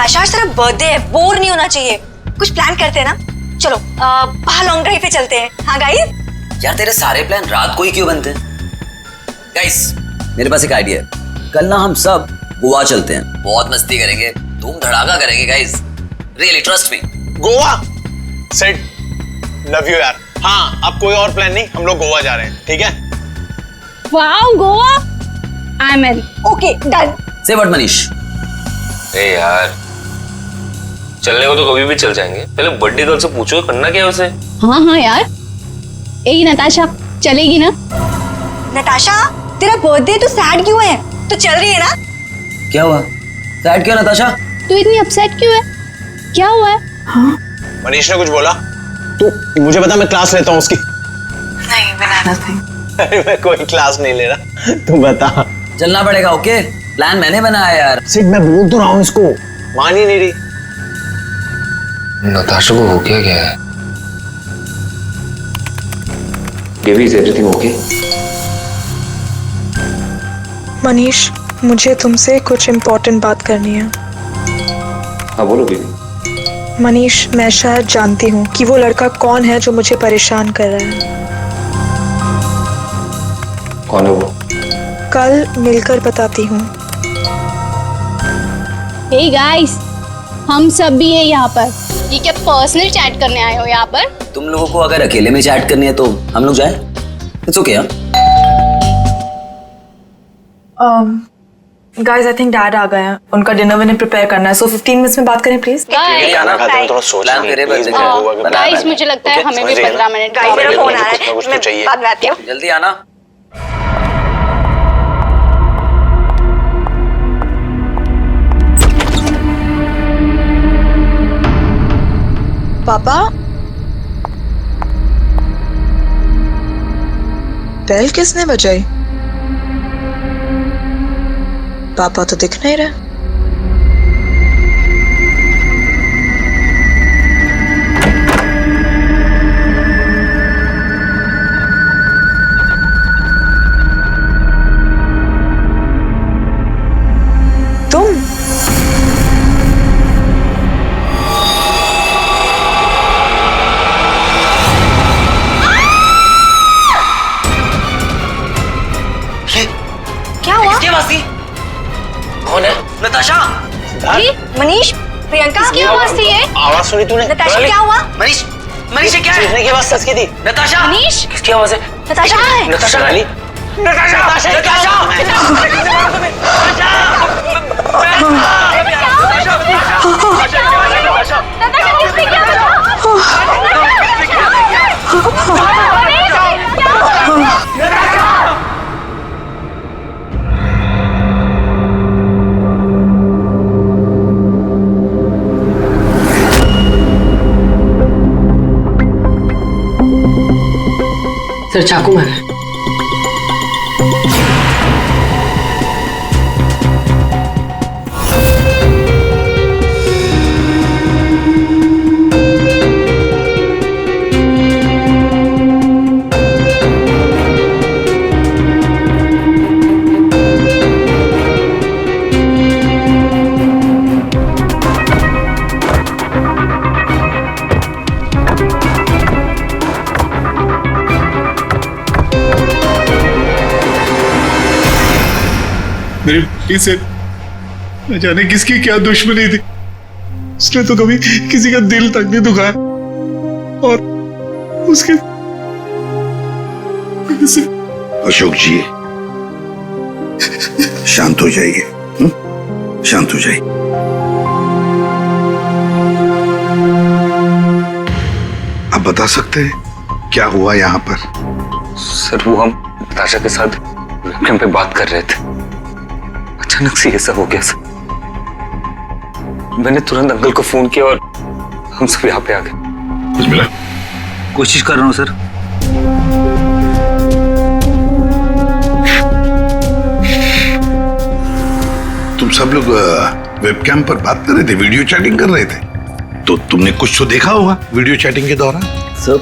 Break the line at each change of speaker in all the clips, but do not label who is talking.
नताशा आज तेरा बर्थडे है, बोर नहीं होना चाहिए। कुछ प्लान करते हैं ना, चलो बाहर लॉन्ग ड्राइव पे चलते हैं। हाँ गाइस।
यार तेरे सारे प्लान रात को ही क्यों बनते हैं? गाइस मेरे पास एक आइडिया है, कल ना हम सब गोवा चलते हैं, बहुत मस्ती करेंगे, धूम धड़ाका करेंगे guys, really trust me.
Goa set, love you यार। हाँ अब कोई और प्लान नहीं, हम लोग गोवा जा रहे हैं, ठीक है?
Wow Goa, I am in.
Okay done.
से व्हाट मनीष?
ए यार चलने को तो कभी भी चल जाएंगे, पहले बर्थडे गर्ल से पूछो करना क्या है उसे।
हाँ हाँ यार, ए नताशा चलेगी ना?
नताशा तेरा बर्थडे, तू सैड क्यों है? तो चल रही है ना?
क्या हुआ? सैड क्यों नताशा?
तू इतनी अपसेट क्यों है? क्या हुआ है? हाँ?
मनीष ने कुछ बोला? तू मुझे बता, मैं क्लास लेता हूँ उसकी।
नहीं बिना नथिंग।
अरे मैं कोई क्लास नहीं ले रहा, तू बता।
चलना पड़ेगा। ओके प्लान मैंने बनाया यार।
सिट मैं बोल तो रहा हूँ इसको, मान ही नहीं रही।
नताशा को हो क्या है? Baby is everything okay?
Manish मुझे तुमसे कुछ इम्पोर्टेंट बात करनी है।
हाँ बोलो बेबी।
मनीष मैं शायद जानती हूँ कि वो लड़का कौन है जो मुझे परेशान कर रहा है।
कौन है वो?
कल मिलकर बताती हूँ।
हे गाइस, हम सब भी हैं यहाँ पर। ये क्या पर्सनल चैट करने आए हो यहाँ पर?
तुम लोगों को अगर अकेले में चैट करनी है तो हम लोग जाए। It's okay.
Guys I think dad आ गए हैं, उनका डिनर विनर प्रिपेयर करना है, सो 15 मिनट्स में बात करें प्लीज।
खाना खाते हैं थोड़ा सोच
प्लान मेरे बस है।
गाइस मुझे लगता है हमें भी 15 मिनट
गाइस मेरा फोन आ रहा
कुछ ना कुछ
है,
तो चाहिए।
मैं बाद में आती हूँ।
जल्दी आना।
पापा बेल किसने बजाई? पापा तो दिख नहीं रहे। तुम
क्या हुआ?
क्या बात थी? कौन है? नताशा।
मनीष, प्रियंका
क्या आवाज थी ये?
आवाज सुनी तूने?
नताशा क्या हुआ?
मनीष, मनीष ये क्या है?
चीखने की आवाज सच की थी।
नताशा।
मनीष?
किसकी आवाज है?
नताशा कहाँ है?
नताशा
नानी?
नताशा। नताशा।
सर चाकू मारा है।
मेरे बेटी से न जाने किसकी क्या दुश्मनी थी, उसने तो कभी किसी का दिल तक नहीं दुखाया और उसके
अशोक जी शांत हो जाइए, शांत हो जाइए। आप बता सकते हैं क्या हुआ यहाँ पर?
सर वो हम नताशा के साथ वेबकैम पे बात कर रहे थे, अचानक से ऐसा हो गया सर। मैंने तुरंत अंकल को फोन किया और हम सब यहाँ पे आ गए।
कोशिश कर रहा हूँ सर।
तुम सब लोग वेबकैम पर बात कर रहे थे, वीडियो चैटिंग कर रहे थे, तो तुमने कुछ तो देखा होगा वीडियो चैटिंग के दौरान।
सर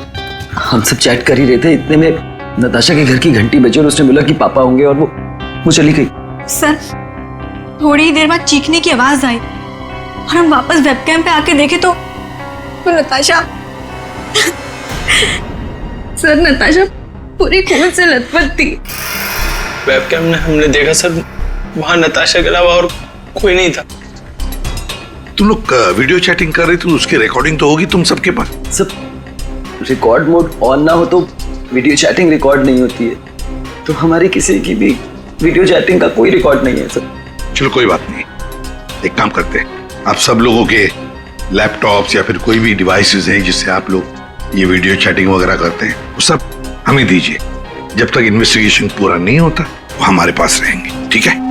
हम सब चैट कर ही रहे थे, इतने में नताशा के घर की घंटी बजी और उसने बोला कि पापा होंगे और वो चली गई।
सर थोड़ी देर बाद चीखने की आवाज आई और हम वापस वेबकैम पे आके देखे तो नताशा सर, नताशा पूरी खून से लथपथ थी।
वेबकैम में हमने देखा सर, वहां नताशा के अलावा और कोई नहीं था।
तुम लोग वीडियो चैटिंग कर रहे थे, उसकी रिकॉर्डिंग तो होगी तुम सबके पास।
सब रिकॉर्ड मोड ऑन ना हो तो वीडियो चैटिंग रिकॉर्ड नहीं होती है, तो हमारी किसी की भी वीडियो चैटिंग का कोई रिकॉर्ड नहीं है सर।
चलो कोई बात नहीं, एक काम करते हैं, आप सब लोगों के लैपटॉप्स या फिर कोई भी डिवाइसेस हैं जिससे आप लोग ये वीडियो चैटिंग वगैरह करते हैं, वो सब हमें दीजिए। जब तक इन्वेस्टिगेशन पूरा नहीं होता वो हमारे पास रहेंगे, ठीक है?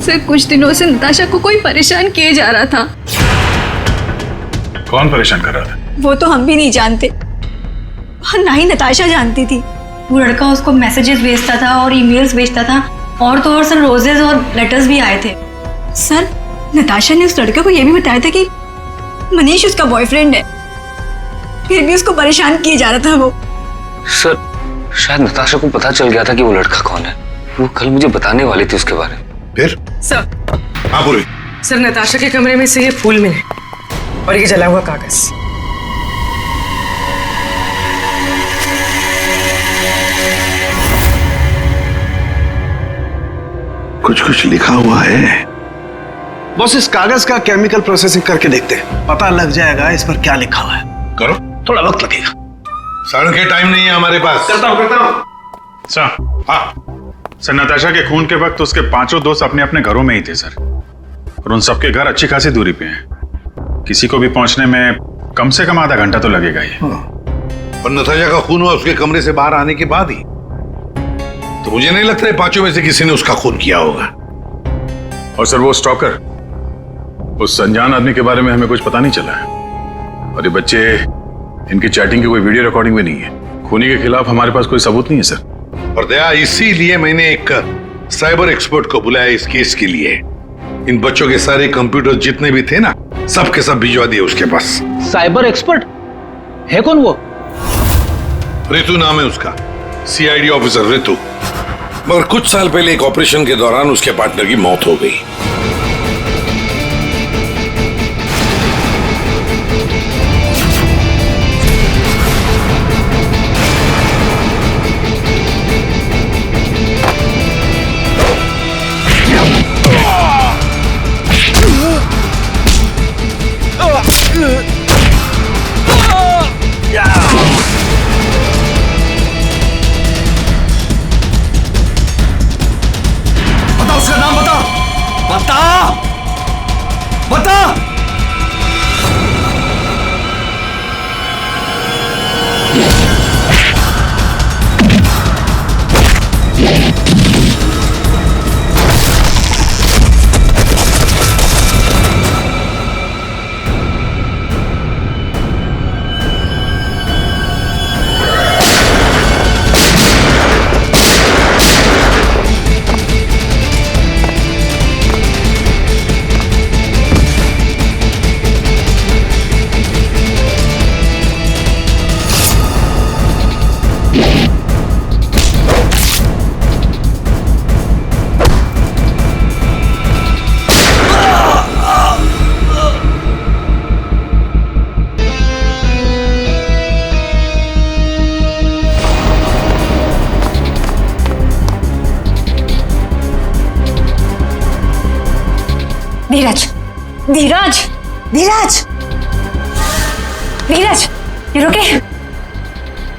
सर, कुछ दिनों से नताशा को कोई परेशान किए जा रहा था।
कौन परेशान कर रहा था?
वो तो हम भी नहीं जानते और ना ही नताशा जानती थी।
वो लड़का उसको मैसेजेस भेजता था और ईमेल्स भेजता था, और तो और सर रोजेस और लेटर्स भी आए थे।
सर, नताशा ने उस लड़के को यह भी बताया था कि मनीष उसका बॉयफ्रेंड है, फिर भी उसको परेशान किए जा रहा था वो।
सर, शायद नताशा को पता चल गया था कि वो लड़का कौन है। वो कल मुझे बताने वाली थी उसके बारे में।
फिर?
सर,
हाँ बोलो।
सर नताशा के कमरे में से ये फूल मिले और ये जला हुआ कागज।
कुछ कुछ लिखा हुआ है।
बॉस, इस कागज का केमिकल प्रोसेसिंग करके देखते हैं, पता लग जाएगा इस पर क्या लिखा हुआ है।
करो,
थोड़ा वक्त लगेगा।
सड़न के टाइम नहीं है हमारे पास।
करता हूँ।
सर,
हाँ,
सर नताशा के खून के वक्त उसके 5 दोस्त अपने अपने घरों में ही थे सर, और उन सबके घर अच्छी खासी दूरी पे हैं। किसी को भी पहुंचने में कम से कम आधा घंटा तो लगेगा ही।
और नताशा का खून हुआ उसके कमरे से बाहर आने के बाद ही, तो मुझे नहीं लगता है 5 में से किसी ने उसका खून किया होगा।
और सर, वो स्टॉकर, उस अनजान आदमी के बारे में हमें कुछ पता नहीं चला है, और ये बच्चे, इनकी चैटिंग की कोई वीडियो रिकॉर्डिंग भी नहीं है। खूनी के खिलाफ हमारे पास कोई सबूत नहीं है सर।
और दया, इसीलिए मैंने एक साइबर एक्सपर्ट को बुलाया इस केस के लिए। इन बच्चों के सारे कंप्यूटर जितने भी थे ना, सब के सब भिजवा दिए उसके पास।
साइबर एक्सपर्ट है कौन वो?
ऋतु नाम है उसका, सीआईडी ऑफिसर ऋतु। मगर कुछ साल पहले एक ऑपरेशन के दौरान उसके पार्टनर की मौत हो गई।
धीरज, धीरज, धीरज, धीरज, ये रुके?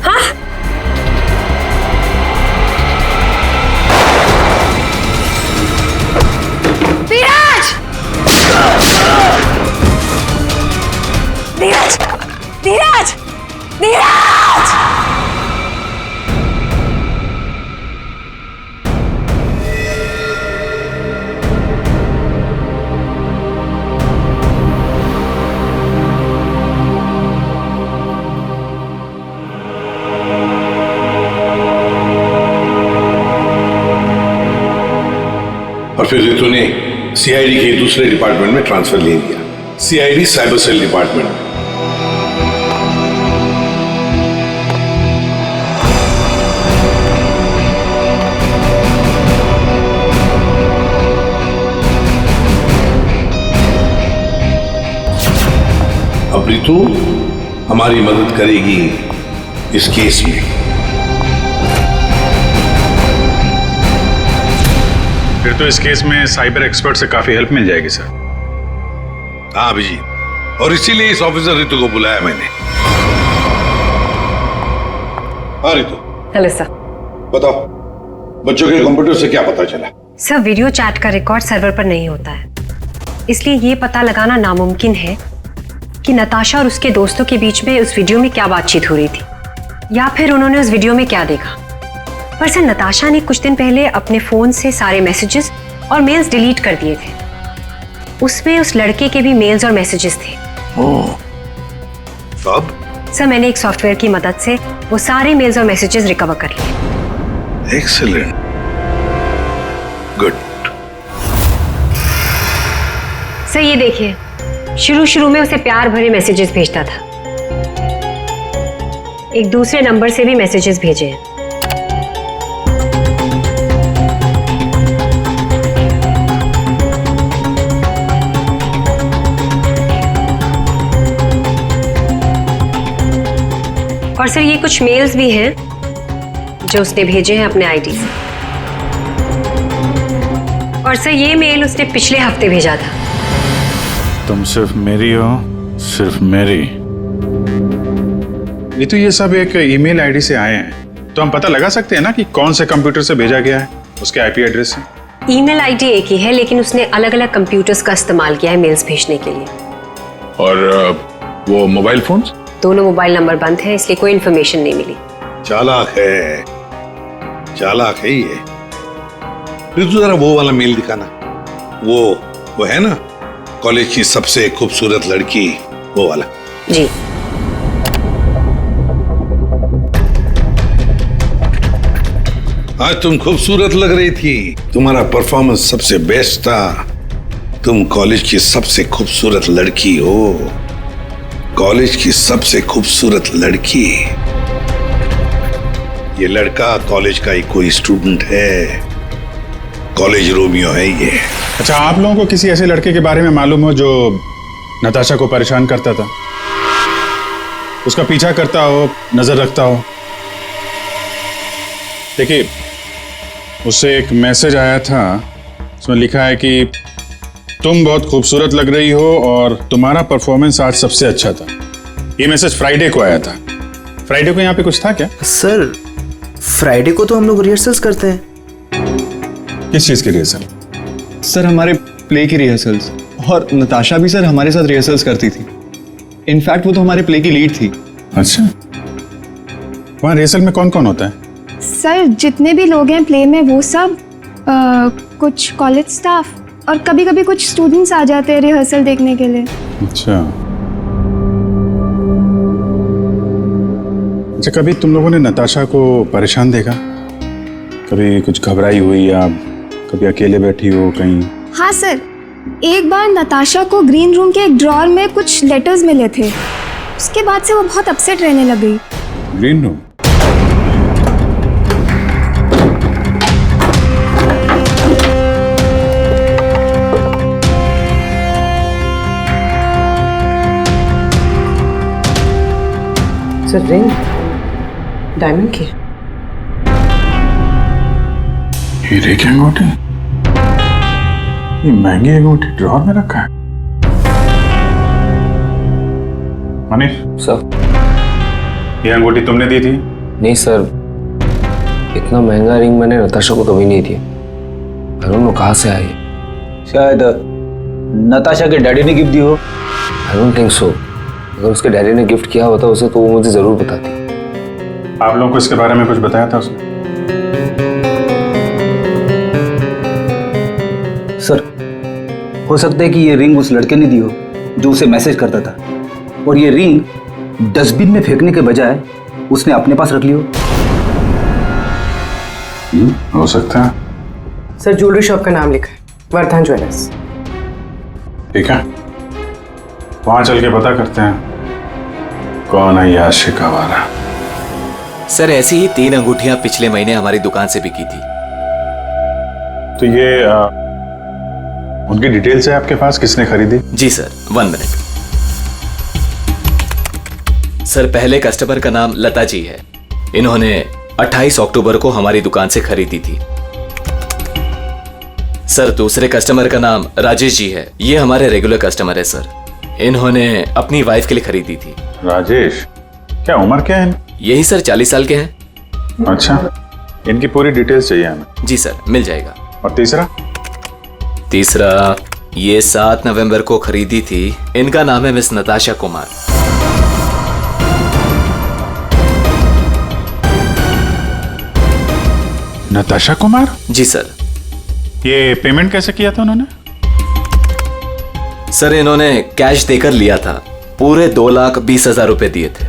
हाँ? धीरज, धीरज, धीरज, धीरज!
फिर रितु ने सीआईडी के दूसरे डिपार्टमेंट में ट्रांसफर ले लिया, सीआईडी साइबर सेल डिपार्टमेंट। अब रितु हमारी मदद करेगी इस केस में।
फिर तो इस केस में साइबर एक्सपर्ट से काफी हेल्प मिल जाएगी सर।
हाँ अभिजीत, और इसीलिए इस ऑफिसर रितु को बुलाया मैंने। हाँ रितु।
Hello sir.
बताओ, बच्चों के कंप्यूटर से क्या पता चला?
सर, वीडियो चैट का रिकॉर्ड सर्वर पर नहीं होता है, इसलिए ये पता लगाना नामुमकिन है कि नताशा और उसके दोस्तों के बीच में उस वीडियो में क्या बातचीत हो रही थी, या फिर उन्होंने उस वीडियो में क्या देखा। पर सर, नताशा ने कुछ दिन पहले अपने फोन से सारे मैसेजेस और मेल्स डिलीट कर दिए थे। उसमें उस लड़के के भी मेल्स और मैसेजेस थे।
अब?
सर, मैंने एक सॉफ्टवेयर की मदद से वो सारे मेल्स और मैसेजेस रिकवर कर लिए।
Excellent, good.
सर ये देखिए, शुरू में उसे प्यार भरे मैसेजेस भेजता था। एक दूसरे नंबर से भी मैसेजेस भेजे हैं। और सर, ये कुछ मेल्स भी हैं जो उसने भेजे हैं अपने आईडी से। और सर, ये मेल उसने पिछले हफ्ते भेजा था।
तुम सिर्फ मेरी हो, सिर्फ मेरी। ये तो ये सब एक ईमेल आईडी से आए हैं, तो हम पता लगा सकते हैं ना कि कौन से कंप्यूटर से भेजा गया है, उसके आईपी एड्रेस से।
ईमेल आईडी एक ही है, लेकिन उसने अलग अलग कंप्यूटर्स का इस्तेमाल किया है मेल्स भेजने के लिए।
और वो मोबाइल फोन्स?
दोनों मोबाइल नंबर बंद हैं, इसलिए कोई इन्फॉर्मेशन नहीं मिली।
चालाक है, चालाक है ये। रितु जरा वो वाला मेल दिखाना। वो है ना, कॉलेज की सबसे खूबसूरत लड़की, वो वाला।
जी।
आज तुम खूबसूरत लग रही थी, तुम्हारा परफॉर्मेंस सबसे बेस्ट था। तुम कॉलेज की सबसे खूबसूरत लड़की हो, कॉलेज की सबसे खूबसूरत लड़की। ये लड़का कॉलेज का ही कोई स्टूडेंट है, कॉलेज रोमियो है ये।
अच्छा, आप लोगों को किसी ऐसे लड़के के बारे में मालूम हो जो नताशा को परेशान करता था, उसका पीछा करता हो, नजर रखता हो? देखिए, उससे एक मैसेज आया था, उसमें लिखा है कि तुम बहुत खूबसूरत लग रही हो और तुम्हारा परफॉर्मेंस आज सबसे अच्छा था। ये मैसेज फ्राइडे को आया था। फ्राइडे को यहाँ पे कुछ था क्या?
सर, फ्राइडे को तो हम लोग रिहर्सल्स करते हैं।
किस चीज की रिहर्सल?
सर, हमारे प्ले की रिहर्सल्स। और नताशा भी सर हमारे साथ रिहर्सल्स करती थी। इनफैक्ट वो तो हमारे प्ले की लीड थी।
अच्छा, वहाँ रिहर्सल में कौन कौन होता है?
सर, जितने भी लोग हैं प्ले में वो सब, कुछ कॉलेज स्टाफ और कभी कभी कुछ स्टूडेंट्स आ जाते हैं रिहर्सल देखने के लिए।
अच्छा, कभी तुम लोगों ने नताशा को परेशान देखा? कभी कुछ घबराई हुई या कभी अकेले बैठी हो कहीं?
हाँ सर, एक बार नताशा को ग्रीन रूम के एक ड्रॉअर में कुछ लेटर्स मिले थे। उसके बाद से वो बहुत अपसेट रहने लग गई।
Green room?
Sir, ring diamond की।
हीरे की अंगूठी? ये महंगी अंगूठी ड्रॉअर में रखा है? मनीष
सर,
ये अंगूठी तुमने दी थी?
नहीं सर, इतना महंगा रिंग मैंने नताशा को कभी नहीं दिया। आई डोंट नो कहाँ से आई।
शायद नताशा के डैडी ने गिफ्ट दी हो।
I don't think so. अगर उसके डैडी ने गिफ्ट किया होता उसे तो वो मुझे जरूर बताती।
आप लोगों को इसके बारे में कुछ बताया था उसने?
सर, हो सकता है कि ये रिंग उस लड़के ने दी हो जो उसे मैसेज करता था, और ये रिंग डस्टबिन में फेंकने के बजाय उसने अपने पास रख ली हो।
हो सकता है।
सर, ज्वेलरी शॉप का नाम लिखा है।
वर्धन ज्वेलर्स।
ठीक है, वहां चल के पता करते हैं कौन है ये आशिक आवारा।
सर ऐसी ही 3 अंगूठियां पिछले महीने हमारी दुकान से बिकी थी।
तो ये उनकी डिटेल्स है आपके पास, किसने खरीदी?
जी सर, 1 मिनट। सर पहले कस्टमर का नाम लता जी है। इन्होंने 28 अक्टूबर को हमारी दुकान से खरीदी थी। सर दूसरे कस्टमर का नाम राजेश जी है। ये हमारे रेगुलर कस्टमर है सर। इन्होंने अपनी वाइफ के लिए खरीदी थी।
राजेश, क्या उम्र क्या है?
यही सर 40 साल के हैं।
अच्छा, इनकी पूरी डिटेल्स चाहिए हमें।
जी सर, मिल जाएगा।
और तीसरा ये 7 नवंबर को खरीदी थी। इनका नाम है मिस नताशा कुमार। नताशा कुमार?
जी सर।
ये पेमेंट कैसे किया था उन्होंने?
सर इन्होंने कैश देकर लिया था। पूरे 2,20,000 रुपए दिए थे।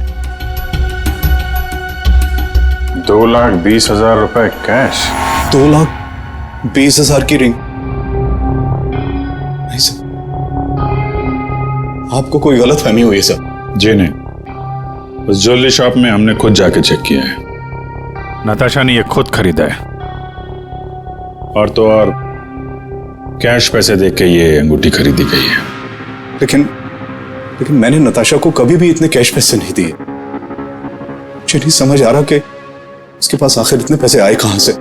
2,20,000 रुपए कैश?
2,20,000 की रिंग? नहीं सर, आपको कोई गलत फहमी हुई है सर।
जी नहीं, उस ज्वेलरी शॉप में हमने खुद जाके चेक किया है। नताशा ने ये खुद खरीदा है, और तो और कैश पैसे देके के ये अंगूठी खरीदी गई है।
लेकिन मैंने नताशा को कभी भी इतने कैश पैसे नहीं दिए। मुझे नहीं समझ आ रहा कि उसके पास आखिर इतने पैसे आए कहां से।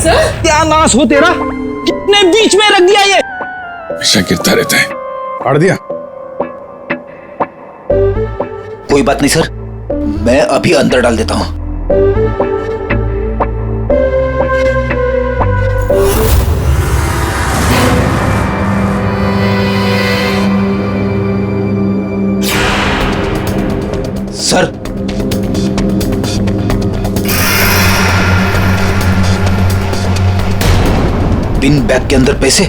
सर क्या नाश हो तेरा, कितने बीच में रख दिया ये।
हमेशा गिरता रहता है। फाड़ दिया?
कोई बात नहीं सर, मैं अभी अंदर डाल देता हूं। सर पिन बैग के अंदर पैसे।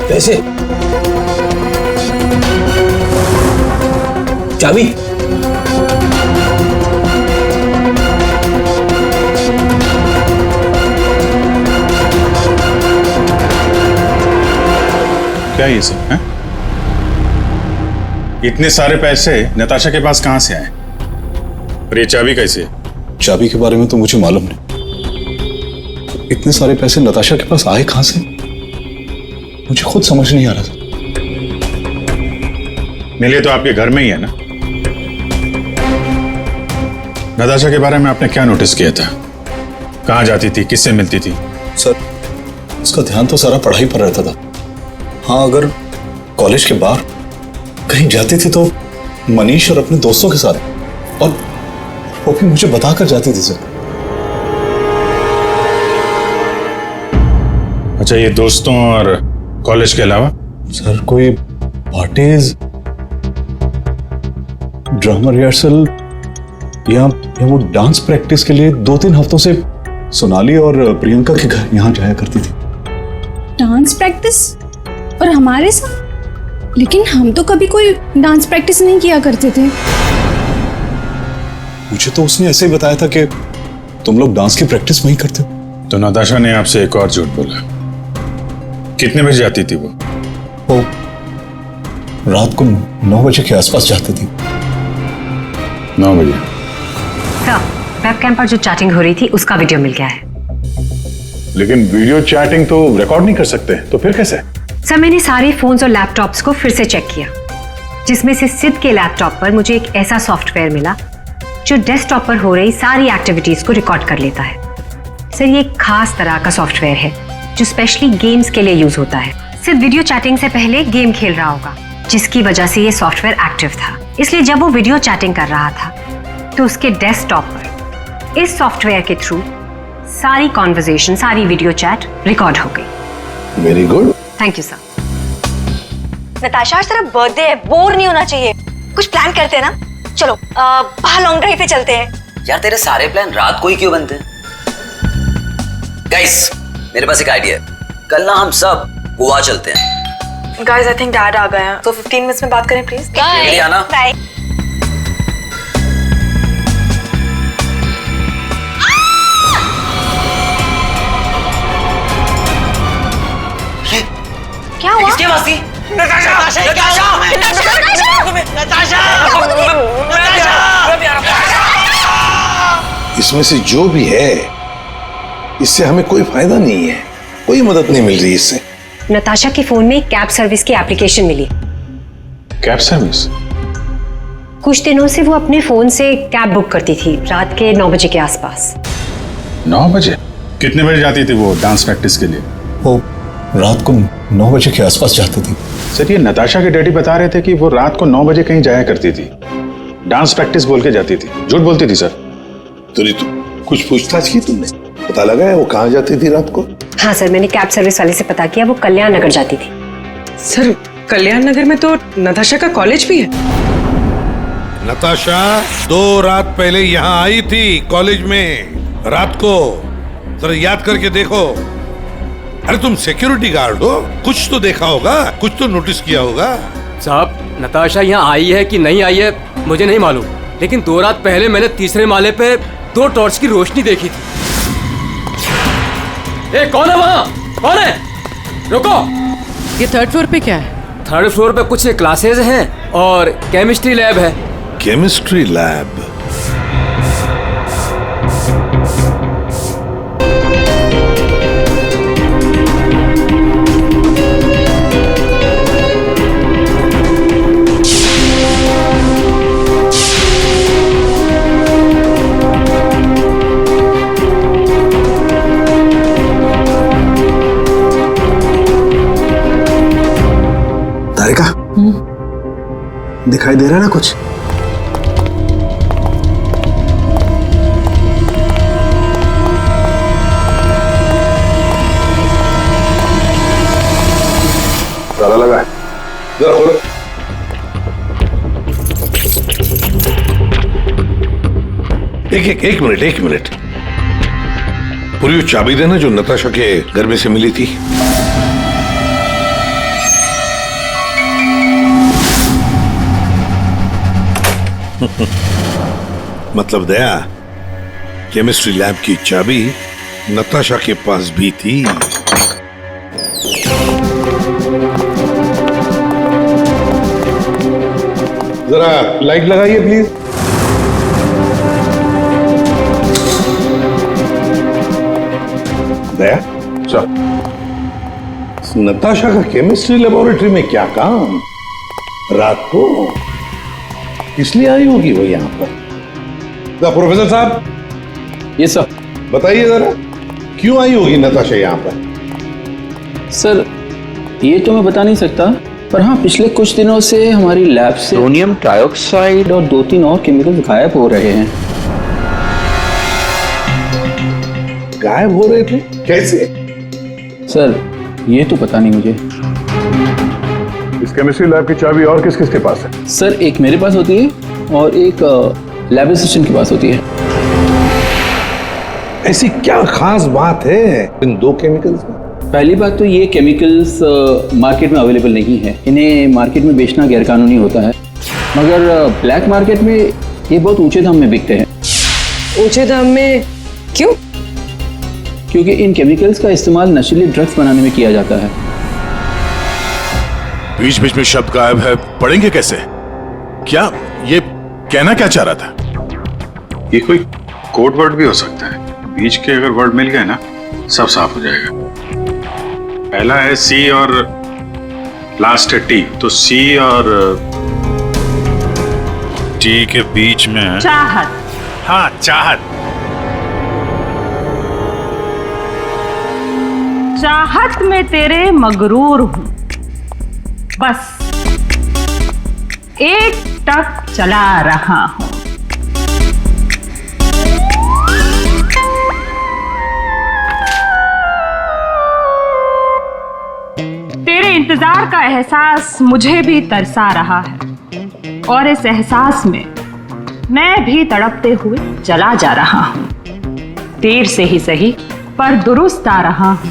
पैसे, चाबी,
क्या ये सब है? इतने सारे पैसे नताशा के पास कहां से आए? और ये चाबी कैसे है?
चाबी के बारे में तो मुझे मालूम नहीं। इतने सारे पैसे नताशा के पास आए कहां से, मुझे खुद समझ नहीं आ रहा था।
मिले तो आपके घर में ही है ना? नताशा के बारे में आपने क्या नोटिस किया था? कहां जाती थी, किससे मिलती थी?
सर उसका ध्यान तो सारा पढ़ाई पर रहता था। हाँ, अगर कॉलेज के बाहर कहीं जाती थी तो मनीष और अपने दोस्तों के साथ, और वो भी मुझे बताकर जाती थी सर।
अच्छा, ये दोस्तों और कॉलेज के अलावा?
सर कोई पार्टीज, ड्रामा रिहर्सल या वो डांस प्रैक्टिस के लिए 2-3 हफ्तों से सोनाली और प्रियंका के घर यहाँ जाया करती थी।
डांस प्रैक्टिस और हमारे साथ? लेकिन हम तो कभी कोई डांस प्रैक्टिस नहीं किया करते थे।
मुझे तो उसने ऐसे ही बताया था कि तुम लोग डांस की प्रैक्टिस वहीं करते हो।
तो नताशा ने आपसे एक और झूठ बोला। कितने बजे जाती थी वो?
रात को 9 बजे के आसपास जाती थी।
9 बजे?
सर, वेबकैम पर जो चैटिंग हो रही थी उसका वीडियो मिल गया है।
लेकिन वीडियो चैटिंग तो रिकॉर्ड नहीं कर सकते, तो फिर कैसे?
सर मैंने सारे फोन्स और लैपटॉप्स को फिर से चेक किया, जिसमें से सिद्ध के लैपटॉप पर मुझे एक ऐसा सॉफ्टवेयर मिला जो डेस्कटॉप पर हो रही सारी एक्टिविटीज को रिकॉर्ड कर लेता है। सर ये एक खास तरह का सॉफ्टवेयर है जो स्पेशली गेम्स के लिए यूज होता है। सिर्फ वीडियो चैटिंग से पहले गेम खेल रहा होगा, जिसकी वजह से ये सॉफ्टवेयर एक्टिव था। इसलिए जब वो वीडियो चैटिंग कर रहा था तो उसके डेस्कटॉप पर इस सॉफ्टवेयर के थ्रू सारी कॉन्वर्सेशन, सारी वीडियो चैट रिकॉर्ड हो गई।
Very good,
thank you sir.
Natasha आज तेरा बर्थडे है, बोर नहीं होना चाहिए। कुछ प्लान करते हैं ना। चलो बाहर लॉन्ग ड्राइव पे चलते हैं।
यार तेरे सारे प्लान रात को ही क्यों बनते हैं? गाइस मेरे पास एक आइडिया है, कल ना हम सब गोवा चलते हैं।
गाइस आई थिंक डैड आ गए हैं, तो 15 मिनट्स में बात करें प्लीज।
बाय आना।
बाय। क्या हुआ?
किसकी आवाज थी? नताशा!
इसमें से जो भी है इससे हमें कोई फायदा नहीं है, कोई मदद नहीं मिल रही इससे।
नताशा के फोन में कैब सर्विस की एप्लीकेशन मिली।
Cab service?
कुछ दिनों से वो अपने फोन से कैब बुक करती थी रात के 9 बजे के आसपास।
9 बजे? कितने बजे जाती थी वो डांस प्रैक्टिस के लिए?
वो रात को 9 बजे के आसपास जाती थी।
सर ये नताशा के डैडी बता रहे थे कि वो रात को 9 बजे कहीं जाया करती थी, डांस प्रैक्टिस बोल के जाती थी। झूठ बोलती थी सर?
तो कुछ पूछताछ की तुमने? पता लगा है वो कहाँ जाती थी रात को?
हाँ सर, मैंने कैब सर्विस वाले से पता किया, वो कल्याण नगर जाती थी।
सर कल्याण नगर में तो नताशा का कॉलेज भी है।
नताशा 2 रात पहले यहाँ आई थी कॉलेज में रात को, जरा याद करके देखो। अरे तुम सिक्योरिटी गार्ड हो, कुछ तो देखा होगा, कुछ तो नोटिस किया होगा।
साहब नताशा यहाँ आई है कि नहीं आई है मुझे नहीं मालूम, लेकिन 2 रात पहले मैंने 3रे माले पे 2 टॉर्च की रोशनी देखी थी। ए कौन है वहाँ? कौन है? रुको।
ये 3rd फ्लोर पे क्या है?
3rd फ्लोर पे कुछ क्लासेस हैं और केमिस्ट्री लैब है।
Chemistry lab?
दिखाई दे रहा है ना कुछ?
ताला लगा है, जरा खोलो। एक मिनट पूरी चाबी देना जो नताशा के घर में से मिली थी। मतलब दया, केमिस्ट्री लैब की चाबी नताशा के पास भी थी। जरा लाइट लगाइए प्लीज। दया चल, नताशा का केमिस्ट्री लेबोरेटरी में क्या काम रात को? इसलिए आई होगी वो यहाँ पर। प्रोफेसर साहब।
ये सर
बताइए जरा, क्यों आई होगी नताशा यहाँ पर?
सर ये तो मैं बता नहीं सकता, पर हाँ पिछले कुछ दिनों से हमारी लैब से सोडियम ट्राइऑक्साइड और 2-3 और केमिकल्स गायब हो रहे हैं।
गायब हो रहे थे? कैसे?
सर ये तो पता नहीं मुझे।
इस केमिस्ट्री लैब की चाबी और किस किस के पास है?
सर एक मेरे पास होती है और एक लैब असिस्टेंट के पास होती है।
ऐसी क्या खास बात है इन 2 केमिकल्स में?
पहली बात तो ये केमिकल्स मार्केट में अवेलेबल नहीं है, इन्हें मार्केट में बेचना गैरकानूनी होता है, मगर ब्लैक मार्केट में ये बहुत ऊंचे दाम में बिकते हैं।
ऊंचे दाम में क्यों?
क्योंकि इन केमिकल्स का इस्तेमाल नशीले ड्रग्स बनाने में किया जाता है।
बीच बीच में शब्द गायब है, पढ़ेंगे कैसे? क्या ये कहना क्या चाह रहा था? ये कोई कोड वर्ड भी हो सकता है, बीच के अगर वर्ड मिल गए ना सब साफ हो जाएगा। पहला है सी और लास्ट है टी, तो सी और टी के बीच में है
चाहत।
हाँ चाहत।
चाहत में तेरे मगरूर हूं, बस एक टक चला रहा हूं। तेरे इंतजार का एहसास मुझे भी तरसा रहा है। और इस एहसास में मैं भी तड़पते हुए चला जा रहा हूं। देर से ही सही पर दुरुस्त आ रहा हूं,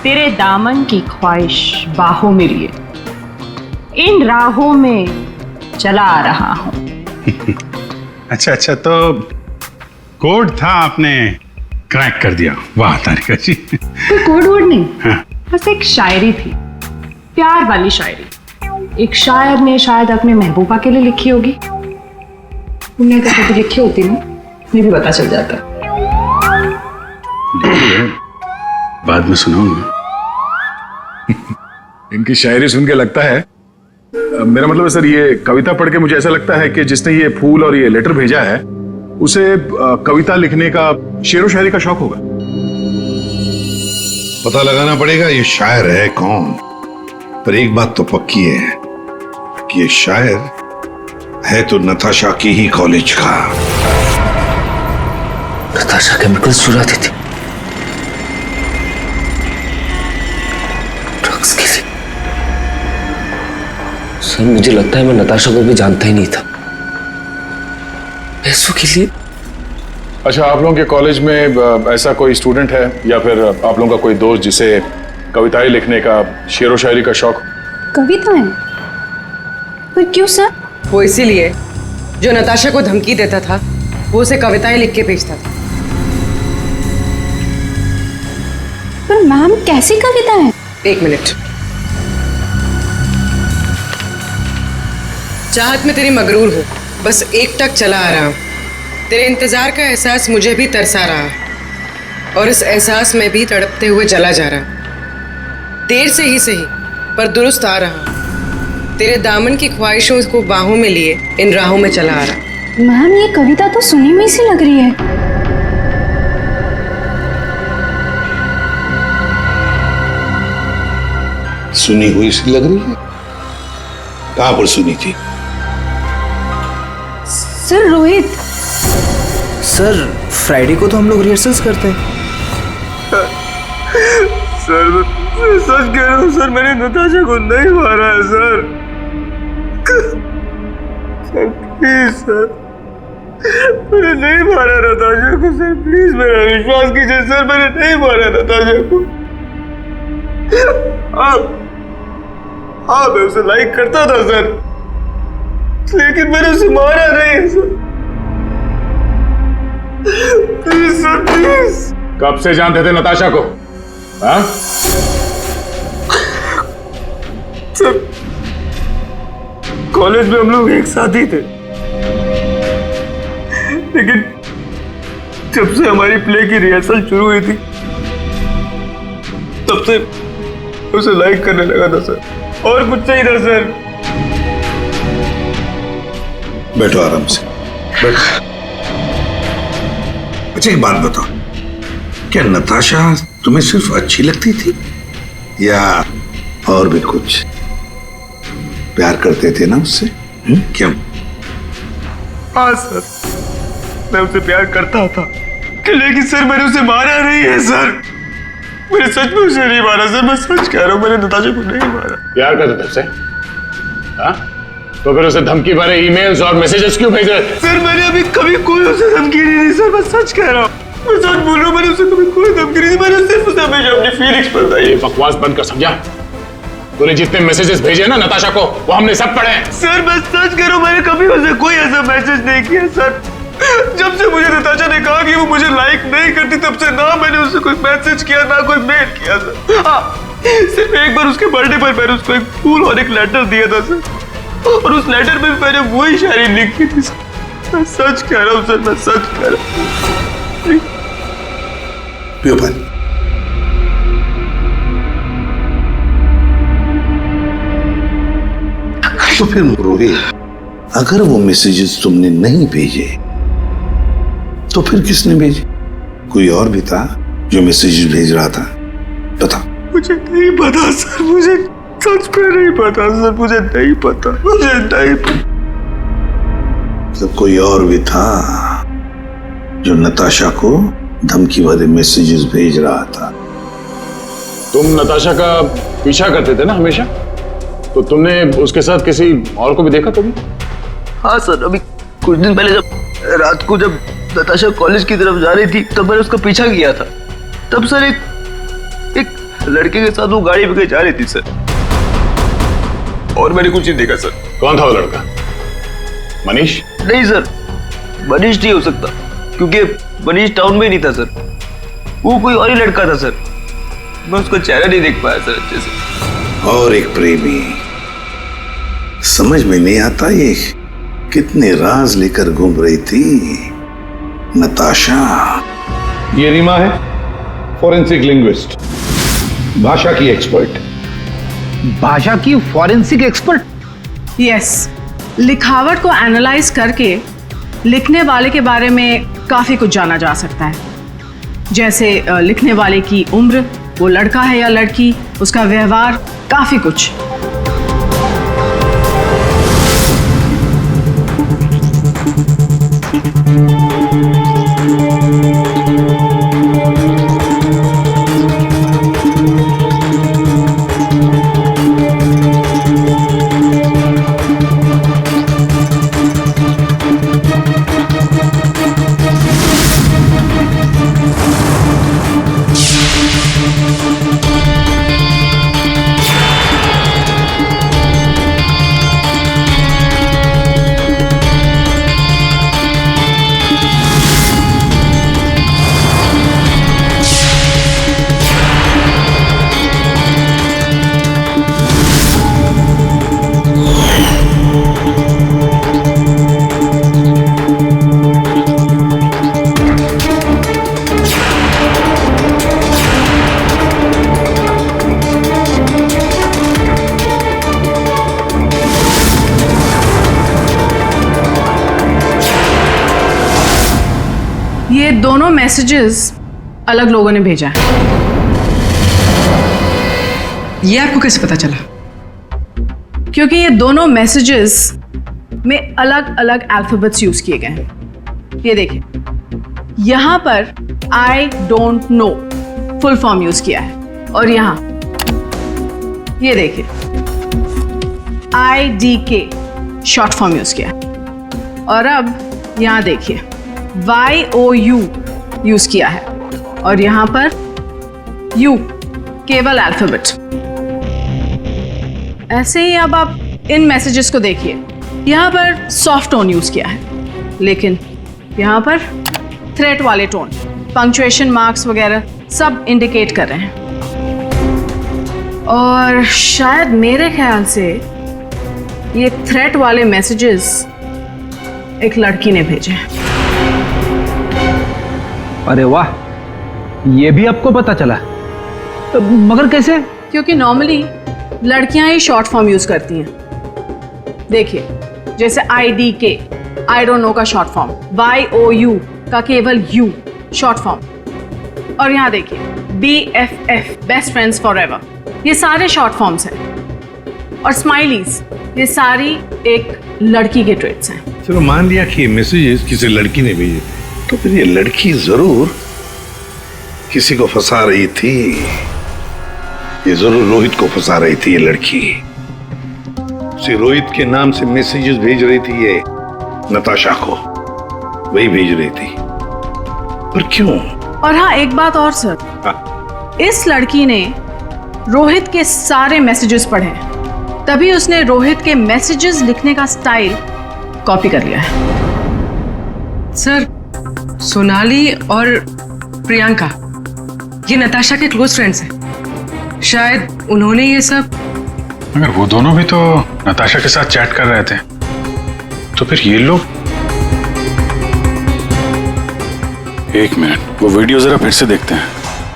तेरे दामन की ख्वाहिश बाहों में लिए इन राहों में चला आ रहा हूं।
अच्छा अच्छा, तो कोड था, आपने क्रैक कर दिया। वाह तारिका जी।
कोई कोड वर्ड नहीं, बस एक शायरी थी, प्यार वाली शायरी। एक शायर ने शायद अपने महबूबा के लिए लिखी होगी। उन्हें अगर कभी लिखी होती ना, मुझे भी पता चल जाता।
बाद में सुनाऊंगा। इनकी शायरी सुन के लगता है, मेरा मतलब है सर, ये कविता पढ़ के मुझे ऐसा लगता है कि जिसने ये फूल और ये लेटर भेजा है उसे कविता लिखने का, शेरो शायरी का शौक होगा।
पता लगाना पड़ेगा ये शायर है कौन। पर एक बात तो पक्की है कि ये शायर है तो नताशा की ही कॉलेज का।
नताशा केमिकल्स चुराती थी ड्रग्स के लिए। सर मुझे लगता है मैं नताशा को भी जानता ही नहीं था। पैसों के लिए।
अच्छा, आप लोगों के कॉलेज में ऐसा कोई स्टूडेंट है या फिर आप लोगों का कोई दोस्त जिसे कविताएं लिखने का, शेरो शायरी का शौक?
कविताएं? पर क्यों सर?
वो इसीलिए जो नताशा को धमकी देता था वो उसे कविताएं लिख के भेजता था।
पर मैम कैसी कविताएं?
एक मिनट। चाहत में तेरी मगरूर हूँ, बस एक टक चला आ रहा हूँ। तेरे इंतजार का एहसास मुझे भी तरसा रहा और इस एहसास में भी तड़पते हुए जला जा रहा। देर से ही सही पर दुरुस्त आ रहा। तेरे दामन की ख्वाहिशों को बाहों में लिए इन राहों में चला आ रहा।
मैम ये कविता तो सुनी हुई सी लग रही है।
सुनी हुई सी लग रही है? कहां पर सुनी थी?
सर रोहित।
सर फ्राइडे को तो हम लोग रिहर्सल्स करते हैं।
सर मैं सच कह रहा हूँ सर, मैंने नताशा को नहीं मारा है सर। सर प्लीज सर, मैंने नहीं मारा नताशा को सर, प्लीज मेरा विश्वास कीजिए सर, मैंने नहीं मारा नताशा को। मैं उसे लाइक करता था सर, लेकिन मैंने उसे मारा नहीं है सर। Please sir please.
कब से जानते थे नताशा को? हाँ?
सर कॉलेज में हम लोग एक साथ ही थे, लेकिन जब से हमारी प्ले की रिहर्सल शुरू हुई थी तब से उसे लाइक करने लगा था सर, और कुछ नहीं था सर।
बैठो आराम से, बैठो। अच्छा एक बात बताओ, क्या नताशा तुम्हें सिर्फ अच्छी लगती थी या और भी कुछ? प्यार करते थे ना उससे? क्यों?
हाँ सर, मैं उसे प्यार करता था, लेकिन सर मैंने उसे मारा नहीं है सर। मैंने सच में उसे नहीं मारा सर, मैं सच कह रहा हूँ, मैंने नताशा को नहीं मारा।
प्यार करते थे उससे? हाँ? तो फिर उसे धमकी भरे ईमेल्स और मैसेजेस क्यों भेजे?
सर मैंने अभी कभी कोई उसे धमकी नहीं दी सर, मैं सच कह रहा हूँ, मैं सच बोल रहा हूँ, मैंने उसे कभी कोई धमकी नहीं दी, मैंने सिर्फ उसे हमेशा अपनी फीलिंग्स बताई।
ये बकवास बंद कर, समझा? तूने जितने मैसेजेस भेजे ना नताशा को, वो हमने सब पढ़े।
सर मैं सच कह रहा हूँ, मैंने कभी उसे कोई ऐसा मैसेज नहीं किया सर। जब से मुझे नताशा ने कहा कि वो मुझे लाइक नहीं करती, तब से ना मैंने उसे कोई मैसेज किया ना कोई मेल किया सर। हाँ, सिर्फ एक बार उसके बर्थडे पर मैंने उसको एक फूल और एक लेटर दिया था सर, और उस लेटर में मैंने वही शायरी लिखी थी सर। मैं सच कह रहा हूँ सर, मैं सच कह रहा हूँ।
पियो पानी। तो फिर रोहित, अगर वो मैसेजेस तुमने नहीं भेजे तो फिर किसने भेजे? कोई और भी था जो मैसेजेस भेज रहा था? बताओ।
मुझे नहीं पता सर, मुझे सच में नहीं पता सर, मुझे नहीं पता, मुझे नहीं पता।
तो कोई और भी था जो नताशा को धमकी भरे मैसेजेस भेज रहा था?
तुम नताशा का पीछा करते थे ना हमेशा, तो तुमने उसके साथ किसी और को भी देखा कभी?
हाँ सर, अभी कुछ दिन पहले जब रात को जब नताशा कॉलेज की तरफ जा रही थी तब मैंने उसका पीछा किया था। तब सर एक लड़के के साथ वो गाड़ी पे जा रही थी सर,
और मैंने कुछ नहीं देखा सर। कौन था वो लड़का? मनीष?
नहीं सर, मनीष नहीं हो सकता क्योंकि मनीष टाउन में ही नहीं था सर, वो कोई और ही लड़का था सर। मैं उसका चेहरा नहीं देख पाया सर अच्छे से।
और एक प्रेमी, समझ में नहीं आता ये कितने राज लेकर घूम रही थी नताशा।
ये रीमा है, फॉरेंसिक लिंग्विस्ट, भाषा की एक्सपर्ट।
भाषा की फॉरेंसिक एक्सपर्ट?
यस, लिखावट को एनालाइज करके लिखने वाले के बारे में काफी कुछ जाना जा सकता है, जैसे लिखने वाले की उम्र, वो लड़का है या लड़की, उसका व्यवहार, काफी कुछ। ये दोनों मैसेजेस अलग लोगों ने भेजा है।
ये आपको कैसे पता चला?
क्योंकि ये दोनों मैसेजेस में अलग अलग अल्फाबेट्स यूज किए गए हैं। ये देखिए, यहां पर I don't know full form use किया है, और यहां ये देखिए IDK शॉर्ट फॉर्म यूज किया है, और अब यहां देखिए YOU यूज किया है, और यहां पर U केवल अल्फाबेट। ऐसे ही अब आप इन मैसेजेस को देखिए, यहां पर सॉफ्ट टोन यूज किया है, लेकिन यहां पर थ्रेट वाले टोन, पंक्चुएशन मार्क्स वगैरह सब इंडिकेट कर रहे हैं। और शायद मेरे ख्याल से ये थ्रेट वाले मैसेजेस एक लड़की ने भेजे हैं।
अरे वाह, ये भी आपको पता चला? मगर कैसे?
क्योंकि नॉर्मली लड़कियां ही शॉर्ट फॉर्म यूज करती हैं। देखिए, जैसे IDK आई डोंट नो का शॉर्ट फॉर्म, YOU का केवल U शॉर्ट फॉर्म, और यहां देखिए BFF बेस्ट फ्रेंड्स फॉरएवर, ये सारे शॉर्ट फॉर्म्स हैं। और स्माइलीज, ये सारी एक लड़की के ट्रेट्स हैं।
चलो मान लिया कि मैसेजेस किसी लड़की ने भेजे थे, तो फिर ये लड़की जरूर किसी को फंसा रही थी। ये जरूर रोहित को फंसा रही थी ये लड़की। उसे रोहित के नाम से मैसेजेस भेज रही थी ये नताशा को, वही भेज रही थी। पर क्यों?
और हाँ, एक बात और सर, इस लड़की ने रोहित के सारे मैसेजेस पढ़े, तभी उसने रोहित के मैसेजेस लिखने का स्टाइल कॉपी कर लिया है।
सर, सोनाली और प्रियंका ये नताशा के क्लोज फ्रेंड्स हैं, शायद उन्होंने ये सब।
मगर वो दोनों भी तो नताशा के साथ चैट कर रहे थे, तो फिर ये लोग। एक मिनट, वो वीडियो जरा फिर से देखते हैं।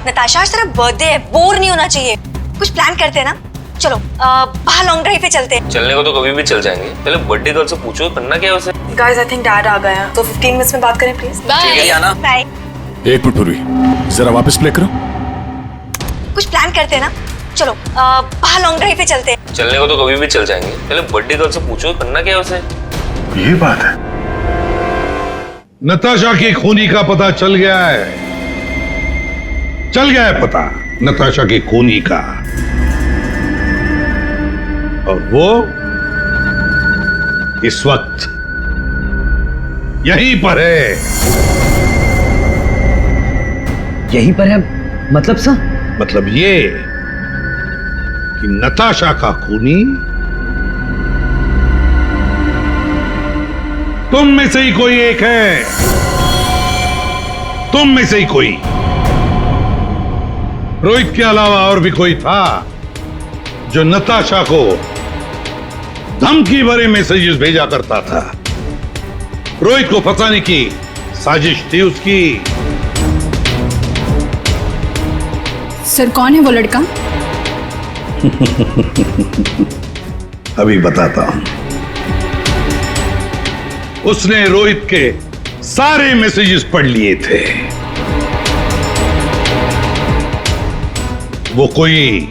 नताशा, आज तेरा बर्थडे है, बोर नहीं होना चाहिए, कुछ प्लान करते हैं ना। चलो बाहर लॉन्ग ड्राइव पे चलते हैं।
चलने को तो कभी भी चल जाएंगे, पहले बर्थडे गर्ल से पूछो करना क्या है उसे।
गाइस, आई थिंक डैड आ गए हैं, तो 15 मिनट्स में बात करें प्लीज।
बाय आना।
बाय।
एक मिनट पूर्वी, जरा वापस प्ले करो।
कुछ प्लान करते हैं ना। चलो बाहर लॉन्ग ड्राइव पे चलते हैं।
चलने को तो कभी भी चल जाएंगे, पहले बर्थडे गर्ल से पूछो करना क्या है उसे।
ये बात है।
नताशा की खूनी का पता चल गया है, चल गया है पता नताशा की खूनी का। और वो इस वक्त यहीं पर है।
यहीं पर है मतलब सर?
मतलब ये कि नताशा का खूनी तुम में से ही कोई एक है। तुम में से ही कोई। रोहित के अलावा और भी कोई था जो नताशा को धमकी भरे मैसेजेस भेजा करता था। रोहित को फंसाने की साजिश थी उसकी।
सर कौन है वो लड़का?
अभी बताता हूं। उसने रोहित के सारे मैसेजेस पढ़ लिए थे। वो कोई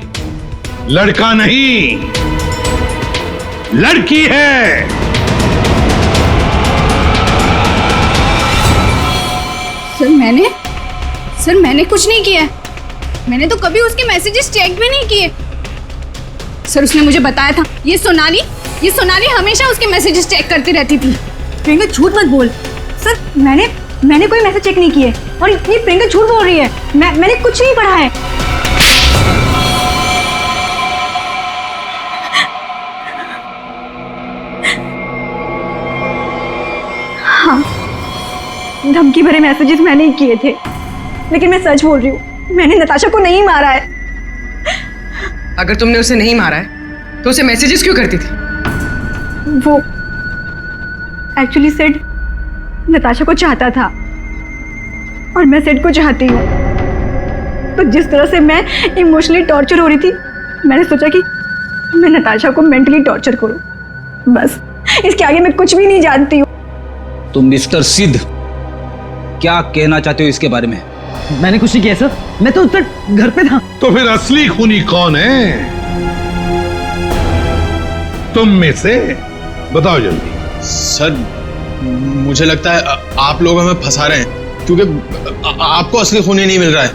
लड़का नहीं, लड़की है।
सर मैंने कुछ नहीं किया। मैंने तो कभी उसके मैसेजेस चेक भी नहीं किए। सर उसने मुझे बताया था ये सोनाली हमेशा उसके मैसेजेस चेक करती रहती थी।
प्रियंका झूठ मत बोल। सर मैंने कोई मैसेज चेक नहीं किए और ये प्रियंका झूठ बोल रही है। मैंने कुछ नहीं पढ़ा है। हाँ, धमकी भरे मैसेजेस मैंने ही किए थे, लेकिन मैं सच बोल रही हूँ, मैंने नताशा को नहीं मारा है।
अगर तुमने उसे नहीं मारा है तो उसे मैसेजेस क्यों करती थी?
वो एक्चुअली सेड नताशा को चाहता था और मैं सेड को चाहती हूँ। तो जिस तरह से मैं इमोशनली टॉर्चर हो रही थी, मैंने सोचा कि मैं नताशा को मेंटली टॉर्चर करूँ। बस इसके आगे मैं कुछ भी नहीं जानती हूँ।
तुम मिस्टर सिद्ध क्या कहना चाहते हो इसके बारे में?
मैंने कुछ नहीं किया सर, मैं तो उस पर घर पे था।
तो फिर असली खूनी कौन है? तुम में से बताओ जल्दी।
सर मुझे लगता है आप लोग हमें फंसा रहे हैं, क्योंकि आपको असली खूनी नहीं मिल रहा है।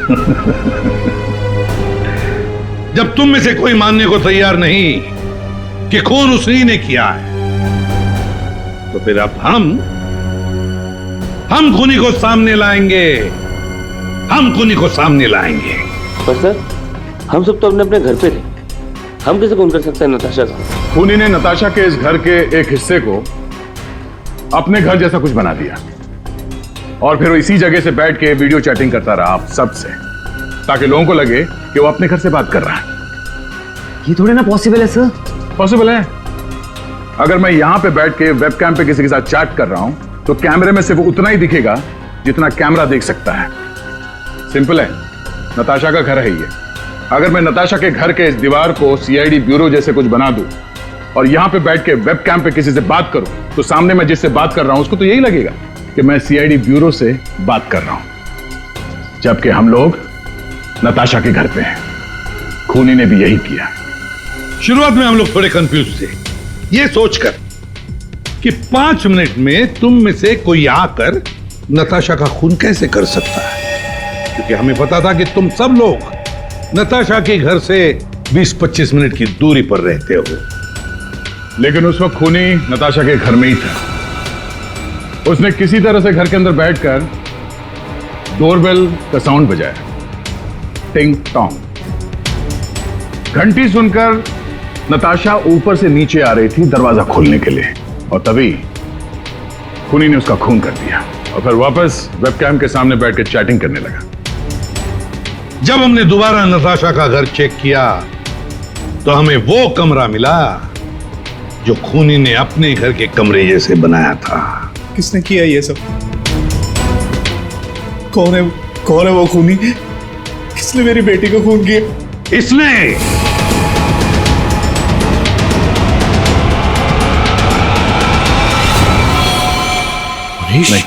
जब तुम में से कोई मानने को तैयार नहीं कि खून उसी ने किया है, तो फिर अब हम खूनी को सामने लाएंगे। हम खूनी को सामने लाएंगे।
पर सर हम सब तो अपने अपने घर पे थे, हम कैसे खून कर सकते हैं नताशा का?
खूनी ने नताशा के इस घर के एक हिस्से को अपने घर जैसा कुछ बना दिया और फिर वो इसी जगह से बैठ के वीडियो चैटिंग करता रहा आप सब से, ताकि लोगों को लगे कि वो अपने घर से बात कर रहा है।
ये थोड़ी ना पॉसिबल है सर।
पॉसिबल है। अगर मैं यहां पे बैठ के वेबकैम पे किसी के साथ चैट कर रहा हूं तो कैमरे में सिर्फ उतना ही दिखेगा जितना कैमरा देख सकता है। सिंपल है, नताशा का घर है ये। अगर मैं नताशा के घर के इस दीवार को सीआईडी ब्यूरो जैसे कुछ बना दूं और यहां पे बैठ के वेबकैम पे किसी से बात करूं, तो सामने मैं जिससे बात कर रहा हूं उसको तो यही लगेगा कि मैं सीआईडी ब्यूरो से बात कर रहा हूं, जबकि हम लोग नताशा के घर पे हैं। खूनी ने भी यही किया।
शुरुआत में हम लोग थोड़े कंफ्यूज थे, ये सोचकर कि 5 मिनट में तुम में से कोई आकर नताशा का खून कैसे कर सकता है, क्योंकि हमें पता था कि तुम सब लोग नताशा के घर से 20-25 मिनट की दूरी पर रहते हो।
लेकिन उस वक्त खूनी नताशा के घर में ही था। उसने किसी तरह से घर के अंदर बैठकर डोरबेल का साउंड बजाया, टिंग टोंग। घंटी सुनकर नताशा ऊपर से नीचे आ रही थी दरवाजा खोलने के लिए, और तभी खूनी ने उसका खून कर दिया और फिर वापस वेबकैम के सामने बैठ के चैटिंग करने लगा।
जब हमने दोबारा नताशा का घर चेक किया तो हमें वो कमरा मिला जो खूनी ने अपने घर के कमरे जैसे बनाया था।
किसने किया ये सब? कौन है वो खूनी? किसने मेरी बेटी को खून किया?
इसने।
नहीं,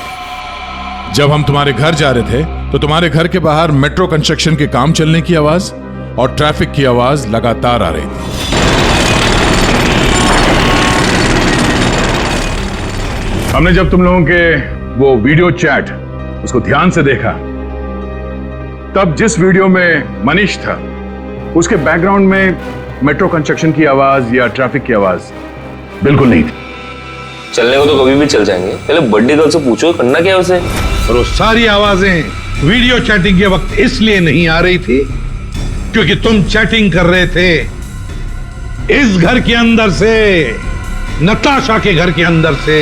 जब हम तुम्हारे घर जा रहे थे तो तुम्हारे घर के बाहर मेट्रो कंस्ट्रक्शन के काम चलने की आवाज और ट्रैफिक की आवाज लगातार आ रही थी। हमने जब तुम लोगों के वो वीडियो चैट उसको ध्यान से देखा, तब जिस वीडियो में मनीष था उसके बैकग्राउंड में मेट्रो कंस्ट्रक्शन की आवाज या ट्रैफिक की आवाज बिल्कुल नहीं थी।
चलने को तो कभी भी चल जाएंगे, पहले बर्थडे गर्ल से पूछो करना क्या है उसे।
और वो सारी आवाजें वीडियो चैटिंग के वक्त इसलिए नहीं आ रही थी क्योंकि तुम चैटिंग कर रहे थे इस घर के अंदर से, नताशा के घर के अंदर से,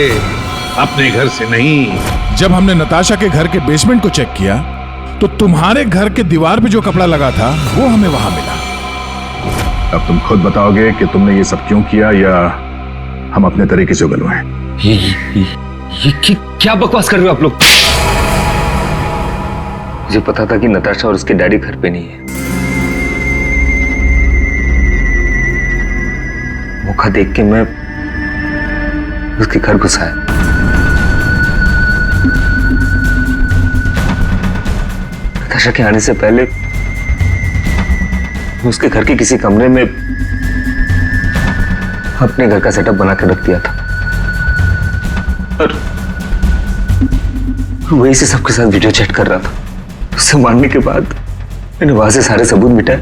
अपने घर से नहीं।
जब हमने नताशा के घर के बेसमेंट को चेक किया तो तुम्हारे घर के दीवार पे जो कपड़ा लगा था वो हमें वहां मिला। अब तुम खुद बताओगे कि तुमने ये सब क्यों किया या हम अपने तरीके से उगलवाएं?
ये क्या बकवास कर रहे हो आप लोग? मुझे पता था कि नताशा और उसके डैडी घर पे नहीं है। मौका देख के मैं उसके घर घुस आया। नताशा के आने से पहले मैं उसके घर के किसी कमरे में अपने घर का सेटअप बना के रख दिया था और वहीं से सबके साथ वीडियो चैट कर रहा था। उससे मारने के बाद मैंने वहां से सारे सबूत मिटाए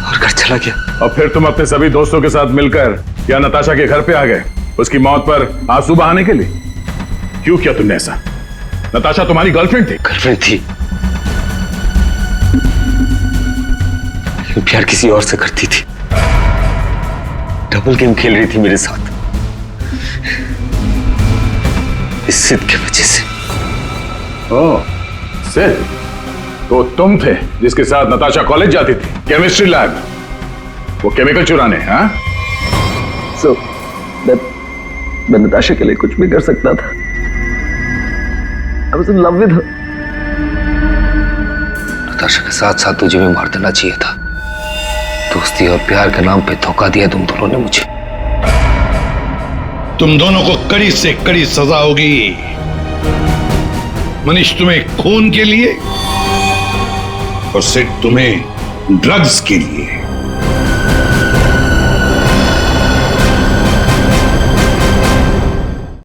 और घर चला गया।
और फिर तुम अपने सभी दोस्तों के साथ मिलकर या नताशा के घर पे आ गए उसकी मौत पर आंसू बहाने के लिए। क्यों किया तुमने ऐसा? नताशा तुम्हारी गर्लफ्रेंड थी।
गर्लफ्रेंड थी, लेकिन प्यार किसी और से करती थी। डबल गेम खेल रही थी मेरे साथ, इस सिद्ध के वजह से।
ओह, सिद्ध तो तुम थे जिसके साथ नताशा कॉलेज जाती थी, केमिस्ट्री लैब, वो केमिकल चुराने। हाँ,
मैं नताशा के लिए कुछ भी कर सकता था। I was in love with her.
Natasha के साथ साथ तुझे भी मार देना चाहिए था। दोस्ती और प्यार के नाम पे धोखा दिया तुम दोनों ने मुझे।
तुम दोनों को कड़ी से कड़ी सजा होगी। मनीष तुम्हें खून के लिए और सिड तुम्हें ड्रग्स के लिए।